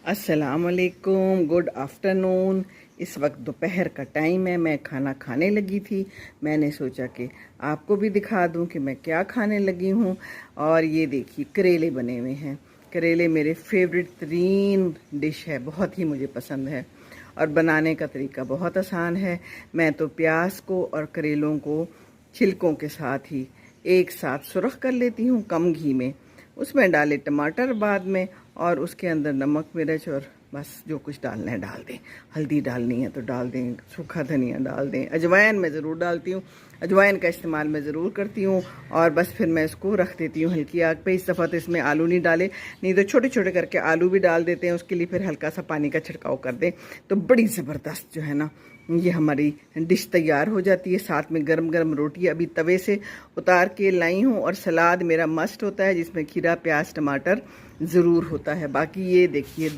अस्सलामुअलैकुम, good afternoon. इस वक्त दोपहर का टाइम है, मैं खाना खाने लगी थी। मैंने सोचा कि आपको भी दिखा दूं कि मैं क्या खाने लगी हूं। और ये देखिए करेले बने हुए हैं। करेले मेरे फेवरेट तरीन डिश है, बहुत ही मुझे पसंद है और बनाने का तरीका बहुत आसान है। मैं तो प्याज को और करेलों को छिलकों के साथ ही एक साथ सुरख कर लेती हूँ कम घी में। उसमें डाले टमाटर बाद में, और उसके अंदर नमक मिर्च और बस जो कुछ डालना है डाल दें। हल्दी डालनी है तो डाल दें, सूखा धनिया डाल दें, अजवाइन मैं ज़रूर डालती हूँ, अजवाइन का इस्तेमाल मैं ज़रूर करती हूँ। और बस फिर मैं इसको रख देती हूँ हल्की आग पे। इस दफ़ा तो इसमें आलू नहीं डाले, नहीं तो छोटे छोटे करके आलू भी डाल देते हैं। उसके लिए फिर हल्का सा पानी का छिड़काव कर दें तो बड़ी ज़बरदस्त जो है ना ये हमारी डिश तैयार हो जाती है। साथ में गरम गरम रोटी अभी तवे से उतार के लाई हूँ, और सलाद मेरा मस्ट होता है जिसमें खीरा प्याज टमाटर ज़रूर होता है। बाकी ये देखिए